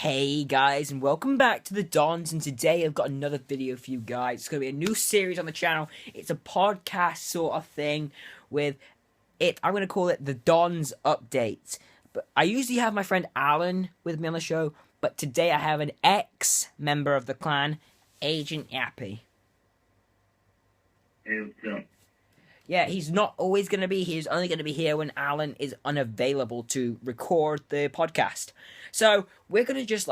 Hey guys, and welcome back to the Dons, and today I've got another video for you guys. It's going to be a new series on the channel. It's a podcast sort of thing with it. I'm going to call it the Dons Updates. But I usually have my friend Alan with me on the show, but today I have an ex-member of the clan, Agent Yappy. Hey, what's up? Yeah, he's not always going to be here. He's only going to be here when Alan is unavailable to record the podcast. So we're going to just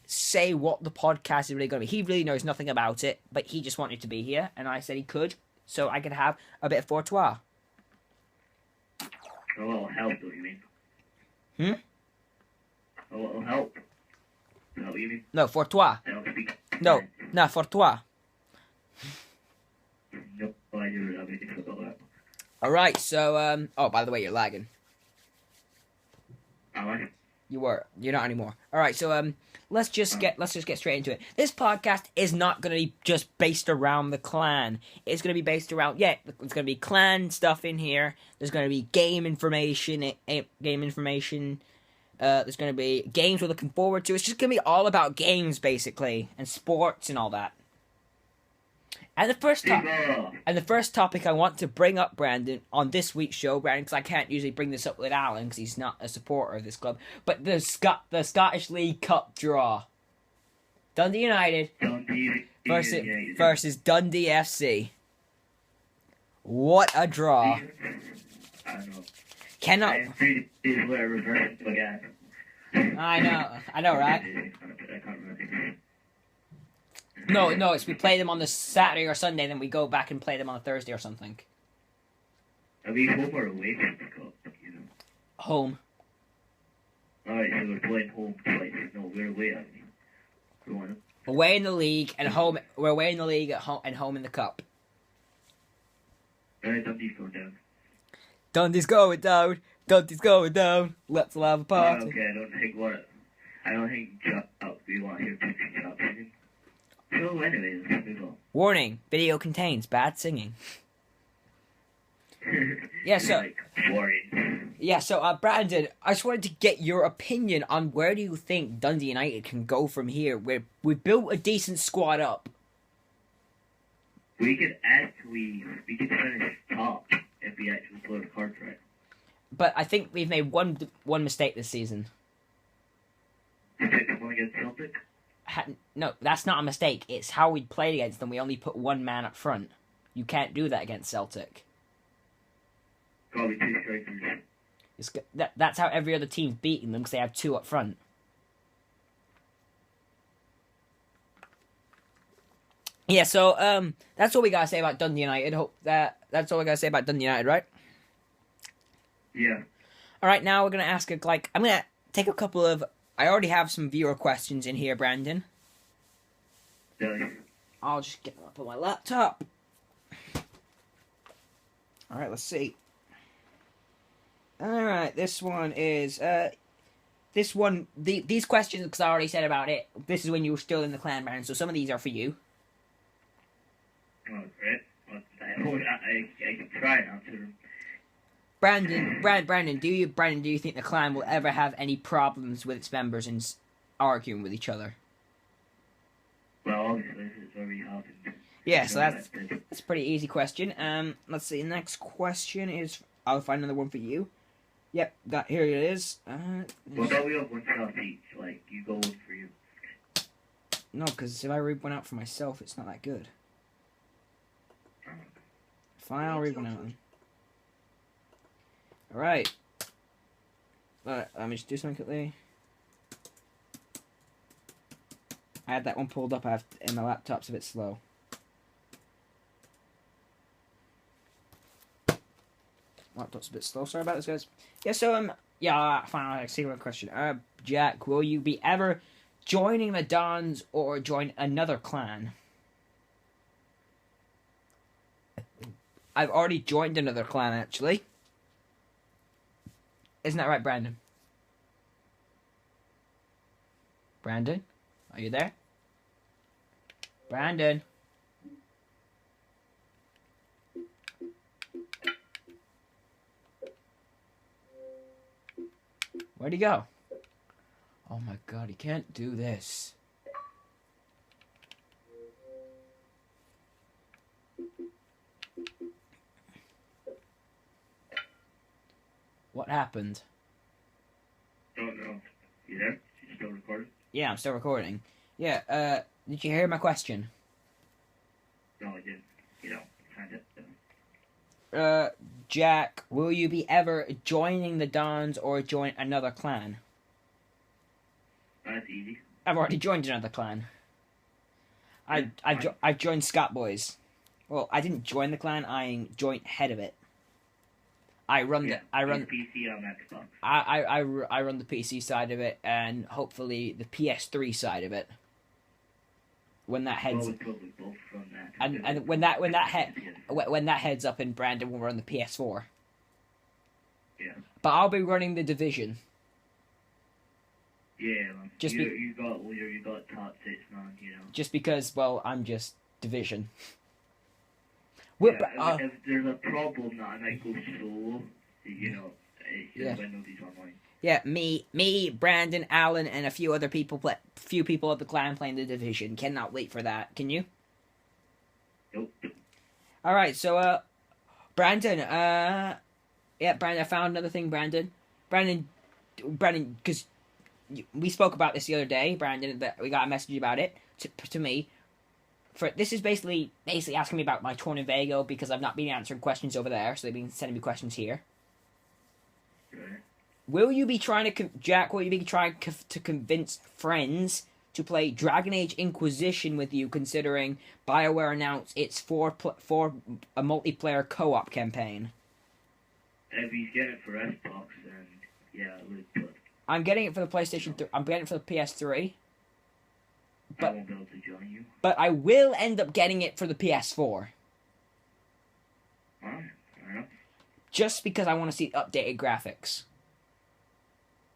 say what the podcast is really going to be. He really knows nothing about it, but he just wanted to be here, and I said he could, so I could have a bit of fortois. A little help, what you mean? Hmm? A little help? Is that what you mean? No, fortois. I don't speak. No, fortois. No idea what I'm anything about that. Alright, so, oh, by the way, you're lagging. Am I? You're not anymore. Alright, so, let's just get straight into it. This podcast is not going to be just based around the clan. It's going to be based around, it's going to be clan stuff in here. There's going to be game information. There's going to be games we're looking forward to. It's just going to be all about games, basically, and sports and all that. And the first topic I want to bring up, Brandon, on this week's show, Brandon, because I can't usually bring this up with Alan because he's not a supporter of this club, but the Scottish League Cup draw. Dundee United versus Dundee FC. What a draw. I don't know. Cannot. I am pretty sure what a reverse again. I know, right? I can't remember. No, it's we play them on the Saturday or Sunday, then we go back and play them on a Thursday or something. Are we home or away from the cup? You know? Home. Alright, so we're playing home twice. No, we're away, I mean. Go on. Away in the league and home. We're away in the league at home and home in the cup. Alright, Dundee's going down. Dundee's going down. Dundee's going down. Let's all have a party. Okay, I don't think we want to hear Dixie Chop singing. So anyways, let's move on. Warning: video contains bad singing. Yeah, so boring. Yeah, so Brandon, I just wanted to get your opinion on where do you think Dundee United can go from here? We built a decent squad up. We could finish top if we actually play the cards right. But I think we've made one mistake this season. You pick someone against Celtic? No, that's not a mistake. It's how we played against them. We only put one man up front. You can't do that against Celtic. Got me 2 strikers. That's how every other team's beating them because they have 2 up front. Yeah, so that's all we gotta say about Dundee United. That's all we gotta say about Dundee United, right? Yeah. All right, now we're gonna ask I'm gonna take a couple of. I already have some viewer questions in here, Brandon. Really? I'll just get them up on my laptop. All right, let's see. All right, this one is these questions, because I already said about it. This is when you were still in the clan, Brandon. So some of these are for you. Oh, great. I can try and answer them. Brandon, do you think the clan will ever have any problems with its members and arguing with each other? Well, obviously, this is already happened. Yeah, so that's a pretty easy question. Let's see. Next question is, I'll find another one for you. Yep, here it is. What about we have 1 shot each? Like, you go 1 for you. No, because if I read one out for myself, it's not that good. Fine, I'll read one out then. Alright. Let me just do something quickly. I had that one pulled up, and my laptop's a bit slow. Laptop's a bit slow, sorry about this, guys. Yeah, so, fine, I'll see one question. Jack, will you be ever joining the Dons or join another clan? I've already joined another clan, actually. Isn't that right, Brandon? Brandon? Are you there? Brandon? Where'd he go? Oh my god, he can't do this. What happened? Don't know. You there? You still recording? Yeah, I'm still recording. Yeah, did you hear my question? No, I didn't. You know, kind of. Jack, will you be ever joining the Dons or join another clan? That's easy. I've already joined another clan. I joined Scott Boys. Well, I didn't join the clan. I'm joint head of it. I run PC on Xbox. I run the PC side of it and hopefully the PS3 side of it. When that heads Probably both from that. and when that heads up in Brandon, we'll run the PS4. Yeah. But I'll be running the Division. Yeah, man. You got top 6, man. You know. Just because, well, I'm just Division. Yeah, if there's a problem that I might go solo, you know, it's just when nobody's online. Yeah, me, Brandon, Alan, and a few other people few people of the clan playing the Division. Cannot wait for that. Can you? Nope. All right, so Brandon, Brandon, I found another thing, Brandon, because we spoke about this the other day, Brandon. That we got a message about it to me. This is basically asking me about my Tornado because I've not been answering questions over there, so they've been sending me questions here. Right. Will you be trying to, Jack? Will you be trying to convince friends to play Dragon Age Inquisition with you? Considering BioWare announced it's for a multiplayer co-op campaign. If he's getting it for Xbox, then yeah, I would. But I'm getting it for the PlayStation 3. I'm getting it for the PS3. I won't be able to join you. But I will end up getting it for the PS4. Alright, fair enough. Just because I want to see updated graphics.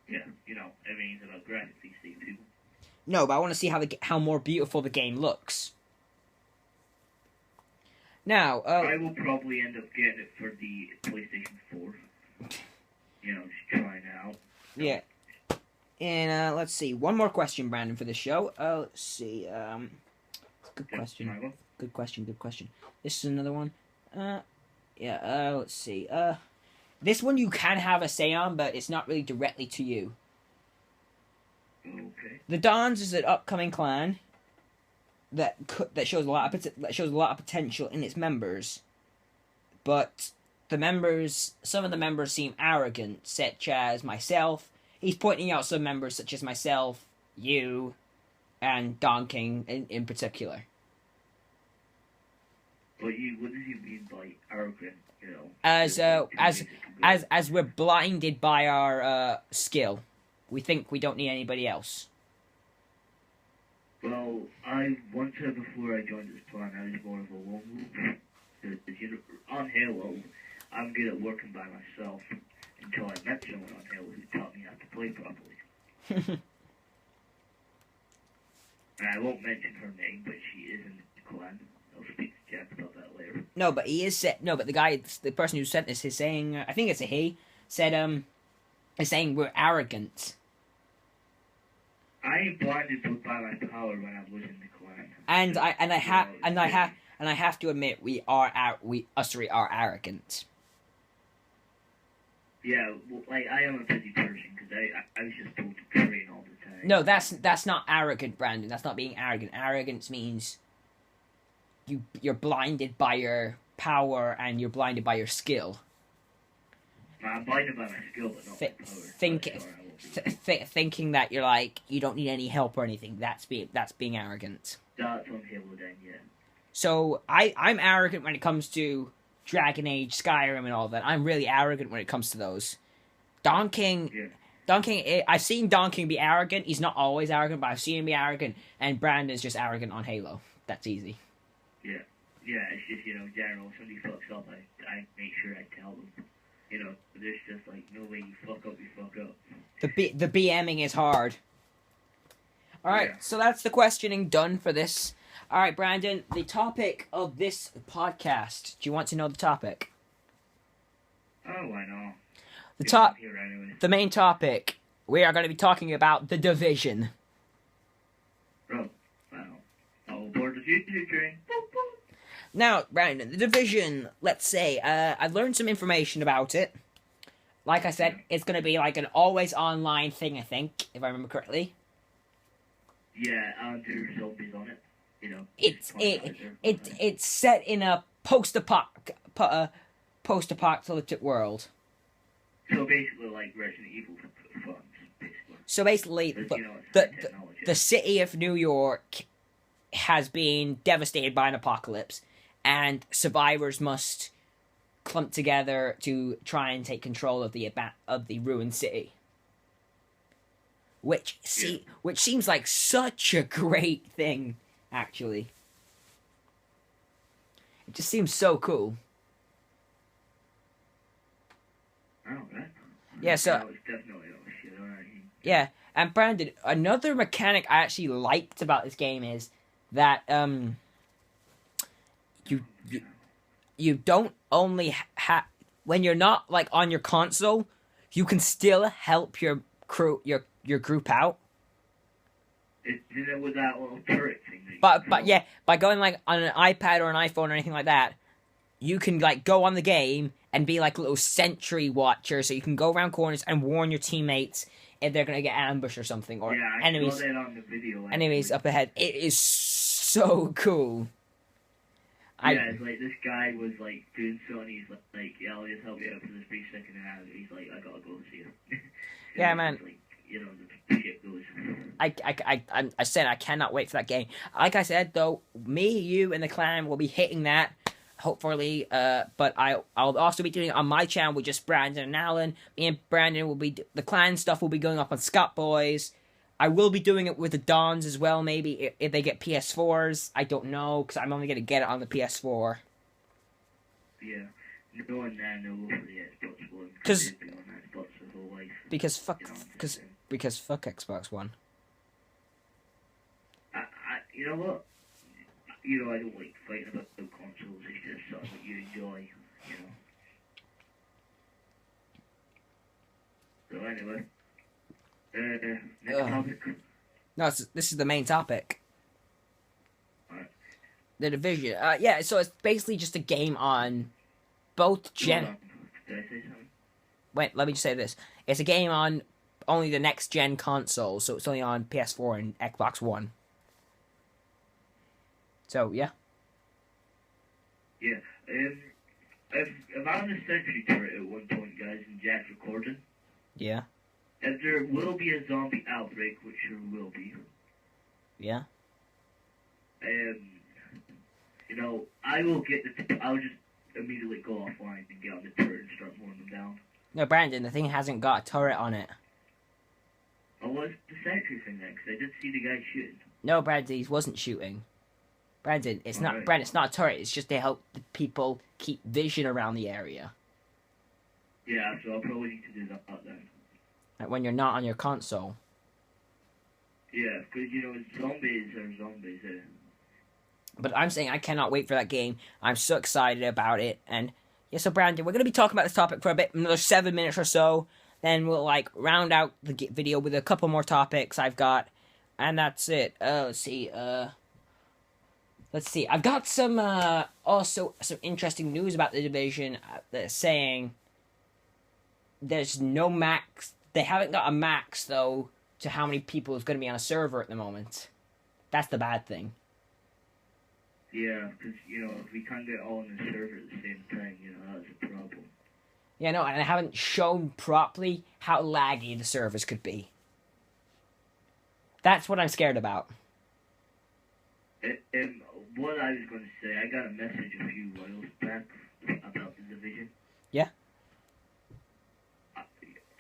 Yeah, you know, everything's about graphics these days, people. No, but I want to see how more beautiful the game looks. Now, I will probably end up getting it for the PlayStation 4. You know, just trying it out. Yeah. And let's see, one more question, Brandon, for the show. Let's see. Good question. Good question. This is another one. Let's see. This one you can have a say on, but it's not really directly to you. Okay. The Dons is an upcoming clan that shows a lot of potential in its members, but some of the members seem arrogant, such as myself. He's pointing out some members such as myself, you, and Don King in particular. But what does he mean by arrogant? You know, as we're blinded by our skill, we think we don't need anybody else. Well, I once said before I joined this plan, I was more of a lone wolf. Because, you know, on Halo, I'm good at working by myself until I met someone on Halo who taught me how to play properly. And I won't mention her name, but she is in the clan. I'll speak to Jack about that later. No, but the person who sent this is saying, I think it's a he, said, is saying we're arrogant. I ain't blinded by my power when I was in the clan. And I have to admit we are arrogant. Yeah, well, like I am a busy person because I was just told to train all the time. No, that's not arrogant, Brandon. That's not being arrogant. Arrogance means you're blinded by your power and you're blinded by your skill. I'm blinded by my skill, but not my power. Thinking that you're like you don't need any help or anything. That's being arrogant. That's on Halo then, yeah. So I'm arrogant when it comes to Dragon Age, Skyrim, and all that. I'm really arrogant when it comes to those. Don King, I've seen Don King be arrogant. He's not always arrogant, but I've seen him be arrogant. And Brandon's just arrogant on Halo. That's easy. Yeah, it's just, you know, general, if somebody fucks up, I make sure I tell them. You know, there's just like, no way you fuck up. The BMing is hard. Alright, So that's the questioning done for this. Alright, Brandon, the topic of this podcast. Do you want to know the topic? Oh, I know. The main topic. we are going to be talking about The Division. Oh, wow. All aboard the future train. Boop, boop. Now, Brandon, The Division, let's say, I've learned some information about it. Like I said, it's going to be like an always online thing, I think, if I remember correctly. Yeah, and there's zombies on it. You know. It's set in a post-apocalyptic world. So basically, like Resident Evil funds, basically. So basically, But, you know, it's the, high the technology. the city of New York has been devastated by an apocalypse, and survivors must clump together to try and take control of the ruined city. Which seems like such a great thing, actually. It just seems so cool. Oh, right. Yeah, so That was definitely shit. Alright. yeah, and Brandon, another mechanic I actually liked about this game is that you don't only have when you're not like on your console, you can still help your crew your group out. Isn't it with that little turret thing? That you But control? yeah, by going like on an iPad or an iPhone or anything like that, you can like go on the game and be like a little sentry watcher, so you can go around corners and warn your teammates if they're gonna get ambushed or something, or Yeah, I enemies saw that on the video. enemies up ahead. It is so cool. Yeah, it's like this guy was like doing something. He's like, yeah, I'll just help you out for this brief second, and he's like, I gotta go see you. Yeah, man. Like, you know, the shit goes. I said I cannot wait for that game. Like I said though, me, you, and the clan will be hitting that. Hopefully, but I'll also be doing it on my channel with just Brandon and Alan. Me and Brandon will be the clan stuff will be going up on Scott Boys. I will be doing it with the Dons as well. Maybe if they get PS4s, I don't know because I'm only gonna get it on the PS4. Yeah, knowing that, no, yeah, Xbox One. 'Cause- they've been on Xbox their whole life. Because fuck, You know, because fuck Xbox One. you know what? You know, I don't like fighting about the consoles. It's just something that you enjoy. You know. So anyway, next topic. No, this is the main topic. Alright. The Division. Yeah, so it's basically just a game on both gen. Hold on. Did I say something? Wait, let me just say this. It's a game on only the next gen console, so it's only on PS4 and Xbox One. So, yeah. Yeah. I'm on the sentry turret at one point, guys, and Jack's recording. Yeah. If there will be a zombie outbreak, which there will be, Yeah. you know, I'll just immediately go offline and get on the turret and start mowing them down. No, Brandon, the thing hasn't got a turret on it. Oh, what's the sentry thing then? Because I did see the guy shooting. No, Brandon, he wasn't shooting. Brandon, it's not Alright. Brandon, it's not a turret, it's just to help the people keep vision around the area. Yeah, so I'll probably need to do that then. Like when you're not on your console. Yeah, because, you know, zombies are zombies, But I'm saying I cannot wait for that game. I'm so excited about it. And yeah, so Brandon, we're going to be talking about this topic for a bit, another 7 minutes or so. Then we'll like round out the video with a couple more topics I've got. And that's it. Let's see. I've got some also some interesting news about the Division. That's saying there's no max. They haven't got a max though to how many people is going to be on a server at the moment. That's the bad thing. Yeah, because, you know, if we can't get all on the server at the same time, you know, that's a problem. Yeah, no, and I haven't shown properly how laggy the servers could be. That's what I'm scared about. What I was going to say, I got a message a few whiles back about the Division. Yeah.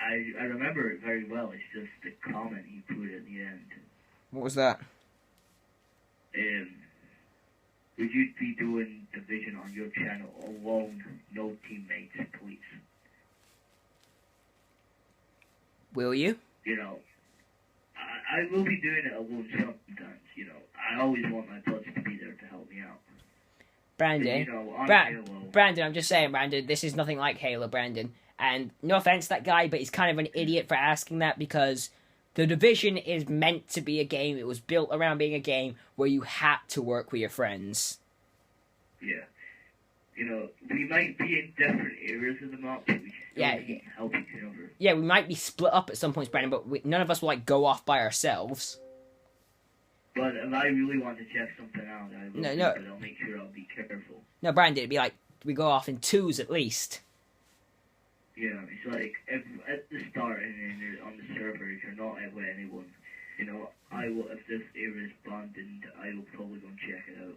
I remember it very well. It's just the comment he put at the end. What was that? Would you be doing Division on your channel alone, no teammates, please? Will you? You know, I will be doing it alone sometimes, you know. I always want my buds to be there to help me out. Brandon. But, you know, on Bra- Halo, Brandon, I'm just saying, Brandon, this is nothing like Halo, Brandon. And no offense to that guy, but he's kind of an idiot for asking that because The Division is meant to be a game. It was built around being a game where you had to work with your friends. Yeah. You know, we might be in different areas of the map, but we still need help each other. Yeah, we might be split up at some points, Brandon, but none of us will, like, go off by ourselves. But if I really want to check something out, I will, but I'll make sure I'll be careful. No, Brandon, it'd be like, we go off in twos at least. Yeah, it's like, if at the start and then on the server, if you're not with anyone, you know, if this area is abandoned, I will probably go and check it out.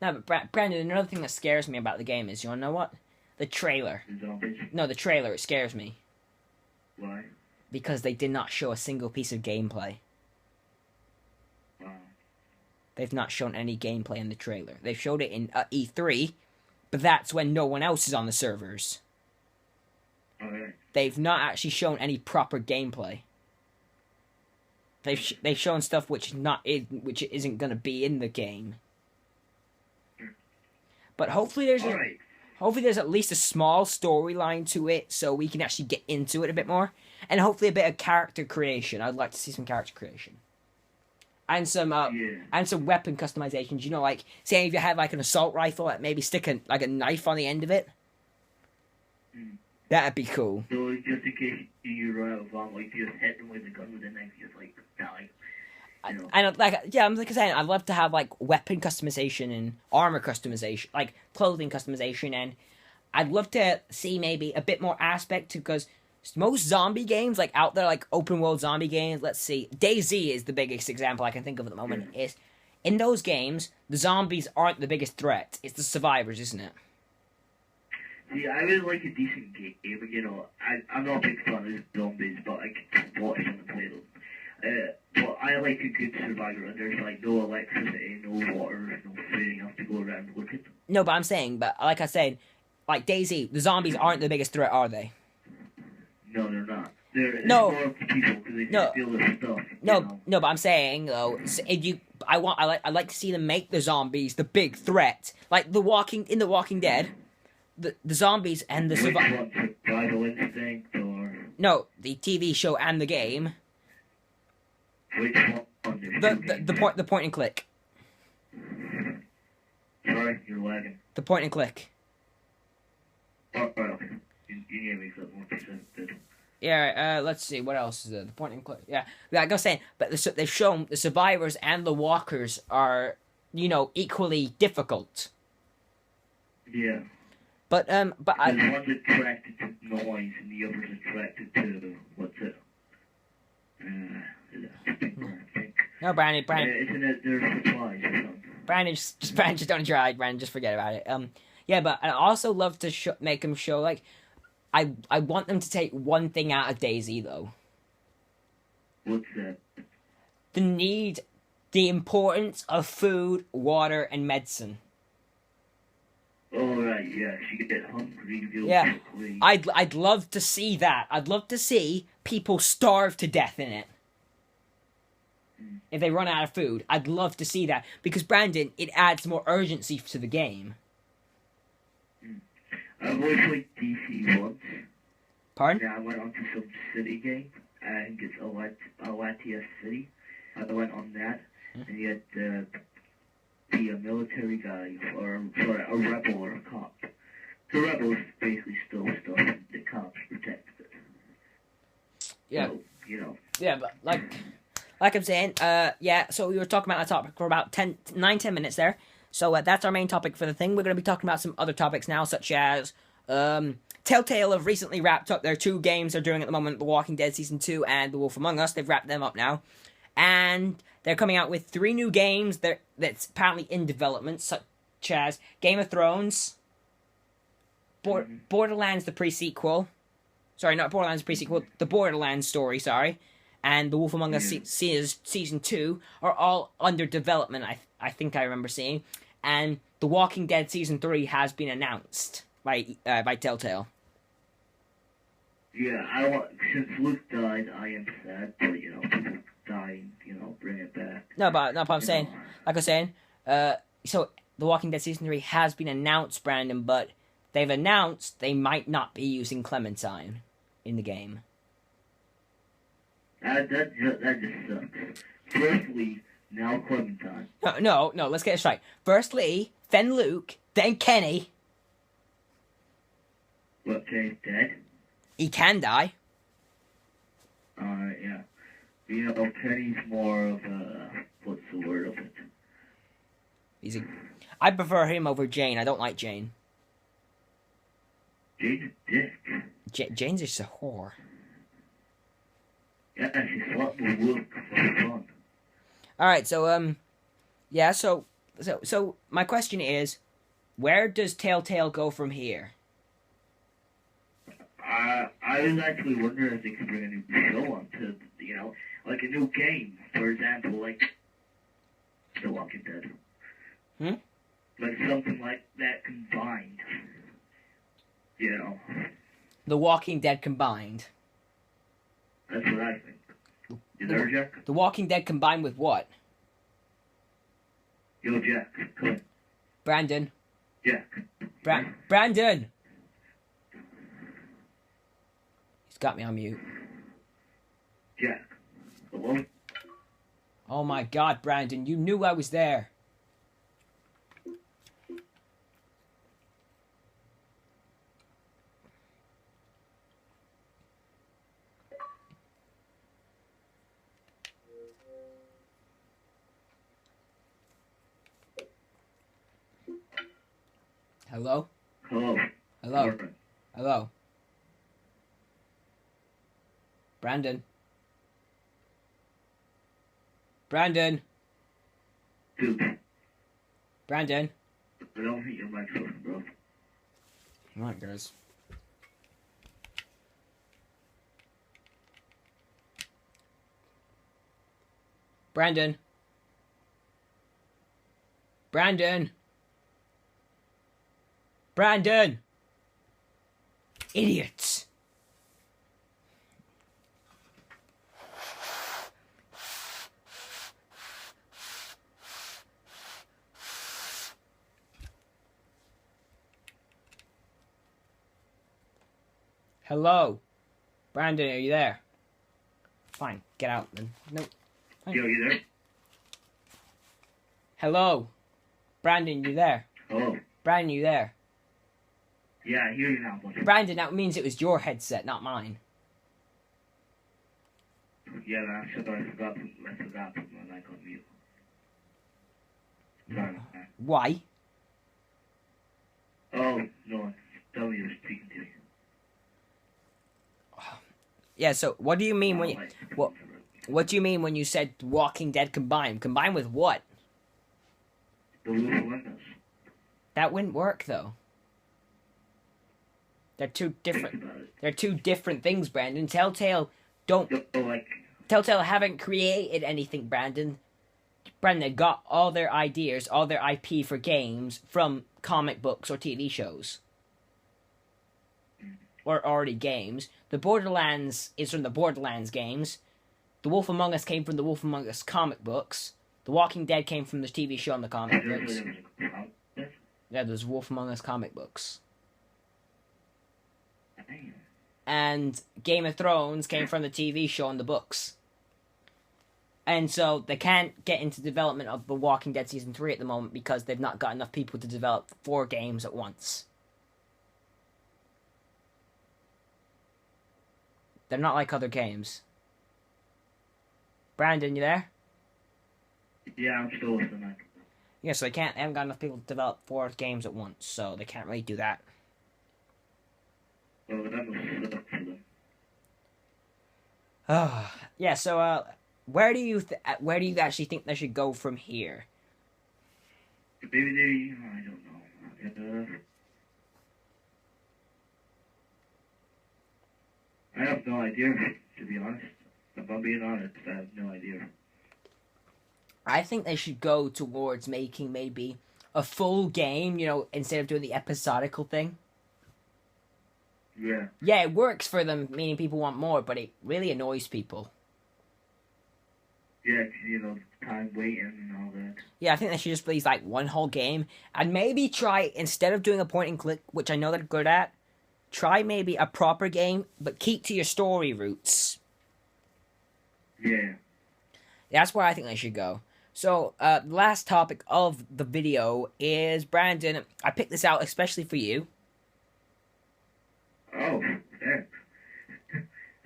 No, but Brandon, another thing that scares me about the game is, you wanna know what? The trailer. The zombies? No, the trailer, it scares me. Why? Because they did not show a single piece of gameplay. Wow. They've not shown any gameplay in the trailer. They've showed it in E3, but that's when no one else is on the servers. Okay. They've not actually shown any proper gameplay. They've shown stuff which isn't gonna be in the game. But hopefully there's at least a small storyline to it, so we can actually get into it a bit more, and hopefully a bit of character creation. I'd like to see some character creation, and some weapon customizations. You know, like say if you had like an assault rifle, like maybe stick a knife on the end of it. That'd be cool. So just in case you run out of ammo, like you just hit them with a gun with a knife, just like die. You know. And I'm saying, I'd love to have like weapon customization and armor customization, like clothing customization, and I'd love to see maybe a bit more aspect to, because most zombie games like out there, like open world zombie games. Let's see, DayZ is the biggest example I can think of at the moment. Is in those games the zombies aren't the biggest threat; it's the survivors, isn't it? See, I really like a decent game, but you know, I'm not a big fan of zombies, but I can watch them and play them. But I like a good survivor, and there's like no electricity, no water, no food enough to go around looking. No, but I'm saying, but like I said, like DayZ, the zombies aren't the biggest threat, are they? No, they're not. They're more people because they can steal their stuff. No, but I'm saying though, if I'd like to see them make the zombies the big threat, like in The Walking Dead. The zombies and the survival instinct, or no, the TV show and the game. Which one? The point and click. Sorry, you're lagging. The point and click. Oh, okay. You need to make that more percentage. Yeah, let's see, what else is there? The point and click. Yeah, like I was saying, but they've shown the survivors and the walkers are, you know, equally difficult. Yeah. But one's attracted to noise and the other's attracted to what's it? No, Brandon. Isn't it their supplies or something? Brandon, just don't try. Brandon, just forget about it. Yeah, but I also love to make them show, like, I want them to take one thing out of DayZ though. What's that? The importance of food, water, and medicine. Oh, right, yeah, she could get hungry. Yeah, I'd love to see that. I'd love to see people starve to death in it. If they run out of food, I'd love to see that. Because, Brandon, it adds more urgency to the game. I've always liked DC once. Pardon? Yeah, I went on to some city game. I think it's Alatia City. I went on that, and you had be a military guy, or a rebel or a cop. The rebels basically stole stuff, and the cops protected it. Yeah. So, you know. Yeah, but like I'm saying, yeah, so we were talking about that topic for about 10 minutes there. So that's our main topic for the thing. We're going to be talking about some other topics now, such as, Telltale have recently wrapped up their 2 games they're doing at the moment, The Walking Dead Season 2 and The Wolf Among Us. They've wrapped them up now. And they're coming out with 3 new games that's apparently in development, such as Game of Thrones, Borderlands the pre-sequel. Sorry, not Borderlands the pre-sequel, the Borderlands story, sorry. And The Wolf Among Us Season 2 are all under development, I think I remember seeing. And The Walking Dead Season 3 has been announced by Telltale. Yeah, since Luke died, I am sad, but, you know, people dying, you know, bring it back. No, but I'm saying, like I was saying, so The Walking Dead Season 3 has been announced, Brandon, but they've announced they might not be using Clementine in the game. That just sucks. Firstly, now Clementine. No, let's get this right. First Lee, then Luke, then Kenny. What, Kenny's dead? He can die. Yeah. You know, Kenny's more of a, what's the word of it? I prefer him over Jane. I don't like Jane. Jane's a dick. Jane's just a whore. Yeah, she slept with Luke for fun. Alright, yeah, so my question is, where does Telltale go from here? I was actually wondering if they could bring a new show onto, you know, like a new game, for example, like The Walking Dead. Like something like that combined. You know. The Walking Dead combined. That's what I think. You there, Jack? The Walking Dead combined with what? Yo, Jack, come on. Brandon. Jack. Brandon! He's got me on mute. Jack. Hello? Oh my god, Brandon, you knew I was there. Hello? Hello. Hello? Perfect. Hello? Brandon? Brandon? Dude, Brandon? I don't hit your microphone, bro. Alright, guys. Brandon? Brandon? Brandon! Idiots! Hello? Brandon, are you there? Fine, get out then. No. Yo, you there? Hello? Brandon, you there? Hello. Brandon, you there? Yeah, I hear you now, buddy. Brandon, that means it was your headset, not mine. Yeah, man, I forgot to put my mic on mute. Sorry, man. Why? Oh, no, tell me you're speaking to me. Yeah, so what do you mean when you... What do you mean when you said Walking Dead combined? Combined with what? The Wolf Among Us. That wouldn't work, though. They're two different... They're two different things, Brandon. Telltale don't... So, like... Telltale haven't created anything, Brandon. Brandon got all their ideas, all their IP for games from comic books or TV shows. Or already games. The Borderlands is from the Borderlands games. The Wolf Among Us came from the Wolf Among Us comic books. The Walking Dead came from the TV show and the comic books. Yeah, there's Wolf Among Us comic books. And Game of Thrones came from the TV show and the books. And so they can't get into development of The Walking Dead Season 3 at the moment because they've not got enough people to develop 4 games at once. They're not like other games. Brandon, you there? Yeah, I'm still listening. Yeah, so they haven't got enough people to develop 4 games at once, so they can't really do that. Well, that was suck for them. Yeah, so, where do you actually think they should go from here? Maybe they, I don't know. I have no idea, to be honest. If I'm being honest, I have no idea. I think they should go towards making maybe a full game, instead of doing the episodical thing. Yeah. Yeah, it works for them, meaning people want more, but it really annoys people. Yeah, 'cause, you know, time waiting and all that. Yeah, I think they should just release like one whole game and maybe try, instead of doing a point and click, which I know they're good at, try maybe a proper game, but keep to your story roots. Yeah. That's where I think they should go. So, the last topic of the video is Brandon. I picked this out especially for you. Oh, thanks.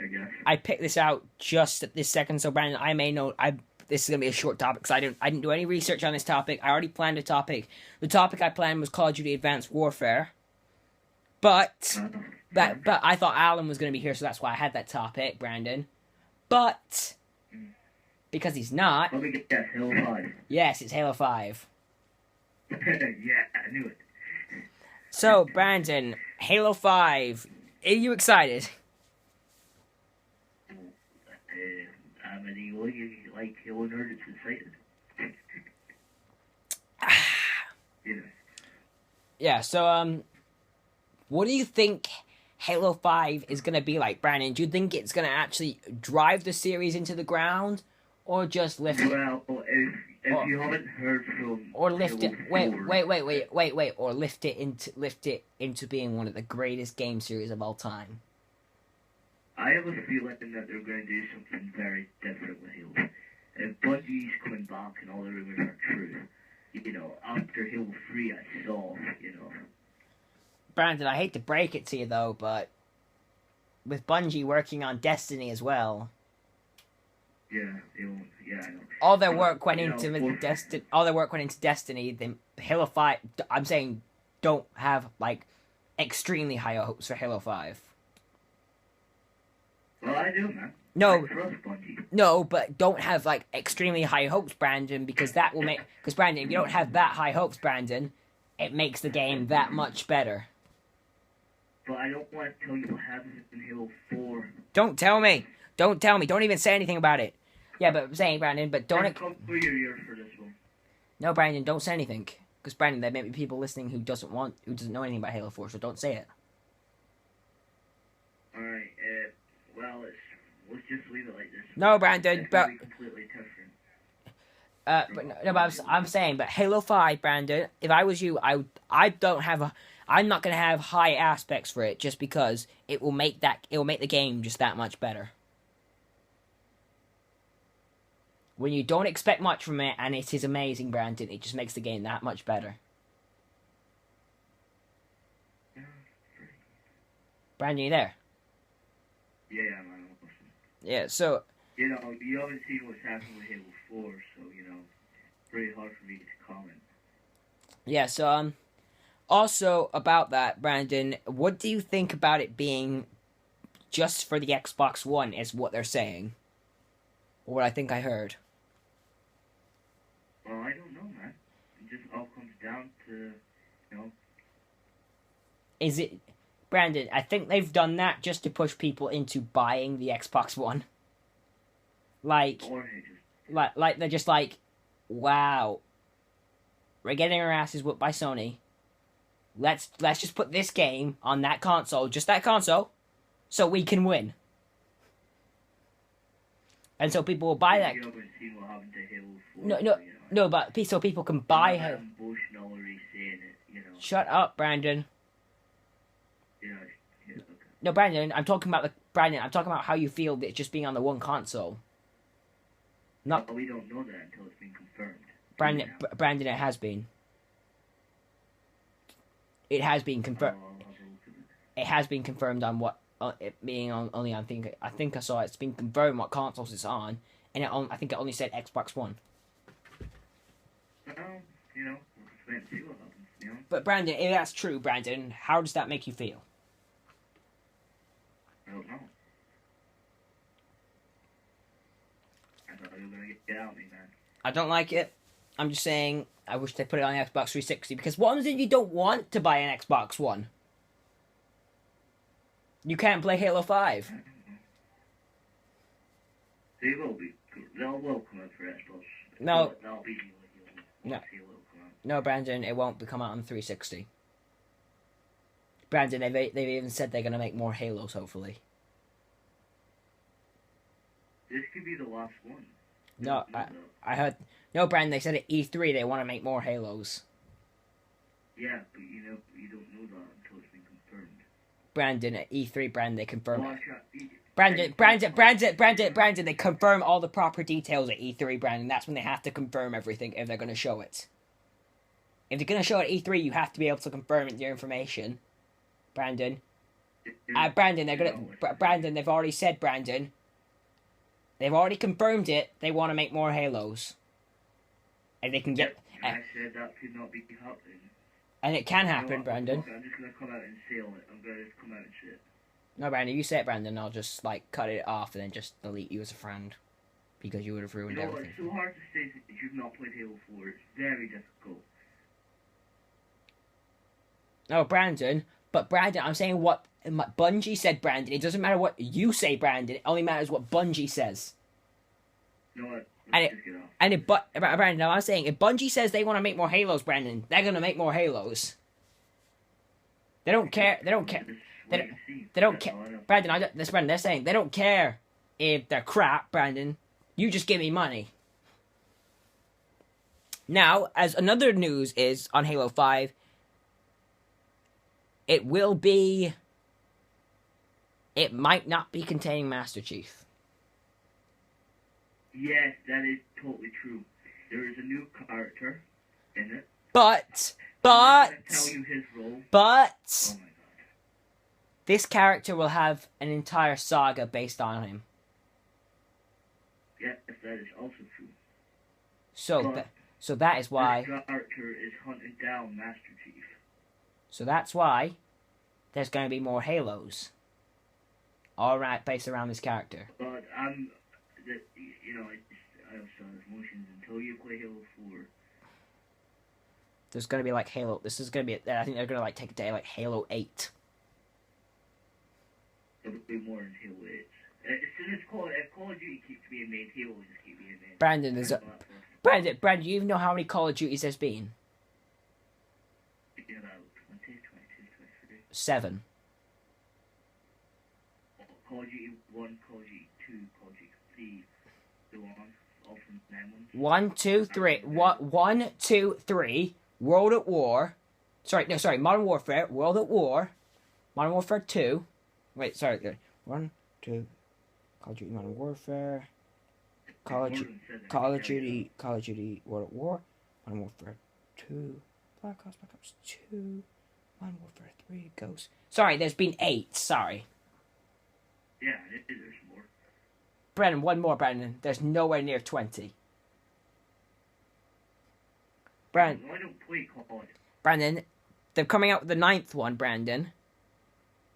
I guess. I picked this out just at this second, so Brandon, I may know. This is gonna be a short topic because I didn't do any research on this topic. I already planned a topic. The topic I planned was Call of Duty Advanced Warfare, but I thought Alan was gonna be here, so that's why I had that topic, Brandon. But because he's not, Let me get that Halo 5. yes, it's Halo 5. Yeah, I knew it. So, Brandon, Halo 5, are you excited? I'm an evil, you like Halo nerd, it's excited. You know. Yeah, so, what do you think Halo 5 is going to be like, Brandon? Do you think it's going to actually drive the series into the ground, or just lift it? Well, if you haven't heard from Or lift it. Halo 4, Wait. Or lift it into being one of the greatest game series of all time. I have a feeling that they're going to do something very different with Halo. If Bungie's coming back and all the rumors are true, you know, after Halo 3 I saw, you know. Brandon, I hate to break it to you though, but with Bungie working on Destiny as well, Yeah, they won't. Yeah, I know. all their work went You know, into Destiny. All their work went into Destiny. Then Halo 5. I'm saying, don't have like extremely high hopes for Halo 5. Well, I do, man. No. I trust Bungie. No, but don't have like extremely high hopes, Brandon, because that will make. Because Brandon, if you don't have that high hopes, Brandon, it makes the game that much better. But I don't want to tell you what happens in Halo 4. Don't tell me. Don't tell me. Don't even say anything about it. Yeah, but I'm saying, Brandon, but don't. Come through your ears for this one. No, Brandon, don't say anything. Because Brandon, there may be people listening who doesn't know anything about Halo 4, so don't say it. Alright, well, let's just leave it like this. No, Brandon, It's but gonna be completely different. but I'm saying, but Halo 5, Brandon, if I was you, I'm not gonna have high aspects for it just because it will make the game just that much better. When you don't expect much from it and it is amazing, Brandon, it just makes the game that much better. Brandon, you there? Yeah, man. Yeah, so You know, you haven't seen what's happened with Halo 4, so, you know, it's pretty hard for me to comment. yeah, so also about that, Brandon, what do you think about it being just for the Xbox One is what they're saying? Or what I think I heard. Well, I don't know, man. It just all comes down to, you know. Is it Brandon, I think they've done that just to push people into buying the Xbox One. Like Or they just, like they're just like, wow, we're getting our asses whooped by Sony. Let's just put this game on that console, just that console, so we can win. And so people will buy that. You haven't seen what happened to Halo 4. No, so, you know. no, but so people can buy I'm her. not emotional already saying it, you know. Shut up, Brandon. You know, yeah, okay. No, Brandon. I'm talking about how you feel that it's just being on the one console. Not Well, we don't know that until it's been confirmed. Brandon. Yeah. Brandon, it has been. It has been confirmed. I'll have a look at it. It has been confirmed on what it being on only on. I think I saw it's been confirmed what consoles it's on, and I think it only said Xbox One. Well, you know, we'll just wait and see what happens, you know. But Brandon, if that's true, Brandon, how does that make you feel? I don't know. I thought you were gonna get out of me, man. I don't like it. I'm just saying I wish they put it on the Xbox 360 because what is it you don't want to buy an Xbox One? You can't play Halo 5. They will be. They'll come out for Xbox. No. That'll be No. Halo come out. No, Brandon, it won't come out on 360. Brandon, they've even said they're going to make more Halos, hopefully. This could be the last one. No, don't know that. I heard. No, Brandon, they said at E3 they want to make more Halos. Yeah, but you don't know that until it's been confirmed. Brandon, at E3, Brandon, they confirm Well, it. I Brandon, they confirm all the proper details at E3, Brandon. That's when they have to confirm everything if they're going to show it. If they're going to show it at E3, you have to be able to confirm it, your information. Brandon. Brandon, Brandon, they've already said, Brandon. They've already confirmed it. They want to make more Halos. And they can get... I said that could not be happening. And it can You know happen, what? Brandon. Okay, I'm just going to come out and say it. I'm going to just come out and say it. No, Brandon, you say it, Brandon. I'll just, cut it off and then just delete you as a friend. Because you would have ruined You know, everything. it's so hard to say that you've not played Halo 4. It's very difficult. No, Brandon. But, Brandon, I'm saying what Bungie said, Brandon. It doesn't matter what you say, Brandon. It only matters what Bungie says. You know what? And Let's just get off. And if Brandon, now I'm saying if Bungie says they want to make more Halos, Brandon, they're gonna make more Halos. They don't care. They don't care. Just They wait don't- and see. They don't That's care. all I know. Brandon, they're saying they don't care if they're crap, Brandon. You just give me money. Now, as another news is on Halo 5, it might not be containing Master Chief. Yes, that is totally true. There is a new character in it. But I'm not gonna tell you his role. Oh my god. this character will have an entire saga based on him. Yes, that is also true. So that is why. This character is hunting down Master Chief. So that's why there's going to be more Halos. All right, based around this character. But I don't show his emotions until you play Halo 4. There's going to be like Halo. This is going to be. I think they're going to take a day like Halo 8. There'll be more in Halo 8. As soon as Call of Duty keeps being made, Halo will just keep being made. Brandon, Brandon, you even know how many Call of Duties there's been? About 20, 22, 23. 7. Call of Duty 1, Call of Duty 2, Call of Duty 3, so on, all from them ones. 1, 2, 3. 1, 2, 3. World at War. Modern Warfare. World at War. Modern Warfare 2. Wait, sorry. 1, 2. Call of Duty Modern Warfare. Call of Duty World at War. Modern Warfare 2. Black Ops 2. Modern Warfare 3. Ghost. Sorry, there's been 8. Sorry. Yeah, there's more. Brandon, one more, Brandon. There's nowhere near 20. Brandon, No, I don't play Call of Duty. Brandon, they're coming out with the 9th one, Brandon.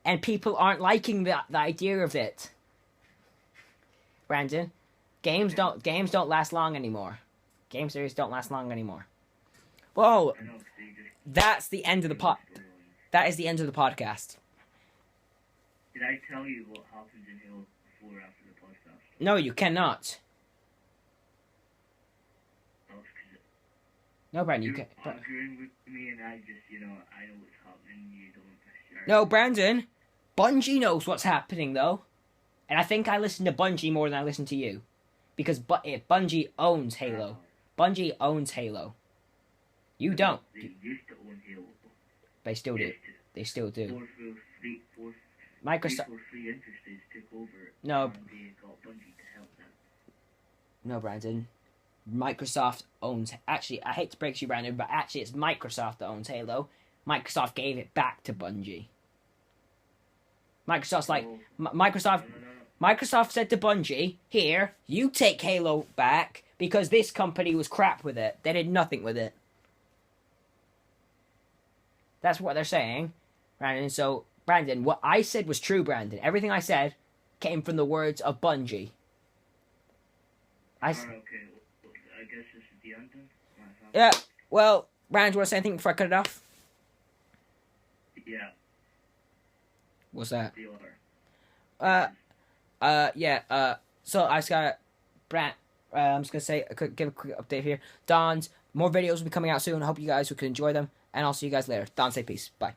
And people aren't liking the idea of it. Brandon, games don't last long anymore. Game series don't last long anymore. Whoa, I know, 'cause they just that's the end of the That is the end of the podcast. Did I tell you what happens in Halo 4 after the podcast? No, you cannot. Oh, it's 'cause No, Brandon, you you're can. arguing with me and I just, I know what's happening, you don't. No, Brandon. Bungie knows what's happening, though. And I think I listen to Bungie more than I listen to you. Because Bungie owns Halo. Bungie owns Halo. You don't. They used to own Halo. They still do. Used to. They still do. Four Microsoft. free interested took over it. No. And they got Bungie to help them. No, Brandon. Microsoft owns... Actually, I hate to break you, Brandon, but actually it's Microsoft that owns Halo. Microsoft gave it back to Bungie. Microsoft's like... Microsoft... Microsoft said to Bungie, here, you take Halo back because this company was crap with it. They did nothing with it. That's what they're saying, Brandon. So, Brandon, what I said was true, Brandon. Everything I said came from the words of Bungie. Alright, okay. Well, I guess this is the end then? Yeah, well, Brandon, do you want to say anything before I cut it off? Yeah, What's that? they are. So I just got Brant. I'm just gonna say, give a quick update here. Don's more videos will be coming out soon. I hope you guys will enjoy them, and I'll see you guys later. Don, say peace. Bye.